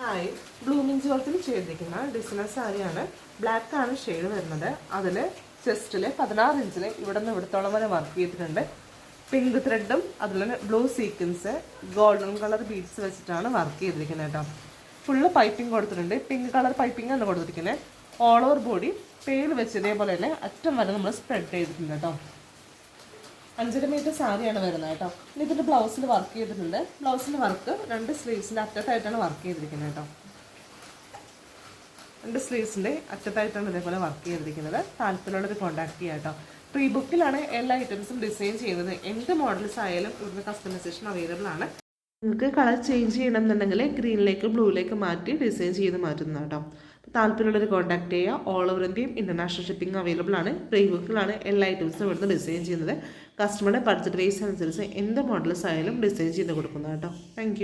Hi, blooming ജോർത്തിൽ ചെയ്തിരിക്കുന്ന designer സാരിയാണ്. Black ആണ് ഷെയ്ഡ് വരുന്നത്. അതിൽ ചെസ്റ്റിൽ 16 ഇഞ്ചിൽ ഇവിടെ നിന്ന് ഇവിടത്തോളം വരെ വർക്ക് ചെയ്തിട്ടുണ്ട്. പിങ്ക് ത്രെഡും അതുപോലെ blue sequence golden colour beads വെച്ചിട്ടാണ് വർക്ക് ചെയ്തിരിക്കുന്നത് കേട്ടോ. ഫുള്ള് പൈപ്പിംഗ് കൊടുത്തിട്ടുണ്ട്. പിങ്ക് കളർ പൈപ്പിംഗ് ആണ് കൊടുത്തിരിക്കുന്നത്. ഓൾ ഓവർ ബോഡി പേൽ വെച്ച് ഇതേപോലെ തന്നെ അറ്റം വരെ നമ്മൾ സ്പ്രെഡ് ചെയ്തിട്ടുണ്ട് കേട്ടോ. 5.5 മീറ്റർ സാരിയാണ് വരുന്നത് കേട്ടോ. ഇനി ഇതിൻ്റെ ബ്ലൗസിൽ വർക്ക് ചെയ്തിട്ടുണ്ട്. ബ്ലൗസിൻ്റെ വർക്ക് 2 സ്ലീവ്സിൻ്റെ അറ്റത്തായിട്ടാണ് വർക്ക് ചെയ്തിരിക്കുന്നത് കേട്ടോ. 2 സ്ലീവ്സിൻ്റെ അറ്റത്തായിട്ടാണ് ഇതേപോലെ വർക്ക് ചെയ്തിരിക്കുന്നത്. താല്പര്യമുള്ളവർ കോൺടാക്ട് ചെയ്യാം കേട്ടോ. പ്രീ ബുക്കിലാണ് എല്ലാ ഐറ്റംസും ഡിസൈൻ ചെയ്യുന്നത്. എന്ത് മോഡൽസ് ആയാലും ഇവിടുന്ന് കസ്റ്റമൈസേഷൻ അവൈലബിൾ ആണ്. നിങ്ങൾക്ക് കളർ ചേഞ്ച് ചെയ്യണമെന്നുണ്ടെങ്കിൽ ഗ്രീനിലേക്ക് ബ്ലൂയിലേക്ക് മാറ്റി ഡിസൈൻ ചെയ്ത് മാറ്റുന്ന കേട്ടോ. താല്പര്യമുള്ളവർ കോൺടാക്ട് ചെയ്യുക. ഓൾ ഓവർ ഇന്ത്യയും ഇൻ്റർനാഷണൽ ഷിപ്പിംഗ് അവൈലബിൾ ആണ്. പ്രീ ബുക്കിലാണ് എല്ലാ ഐറ്റംസും ഇവിടുന്ന് ഡിസൈൻ ചെയ്യുന്നത്. കസ്റ്റമറുടെ ബഡ്ജറ്റ് റേസ് അനുസരിച്ച് എന്ത് മോഡൽസ് ആയാലും ഡിസൈൻ ചെയ്ത് കൊടുക്കുന്നത് കേട്ടോ. താങ്ക്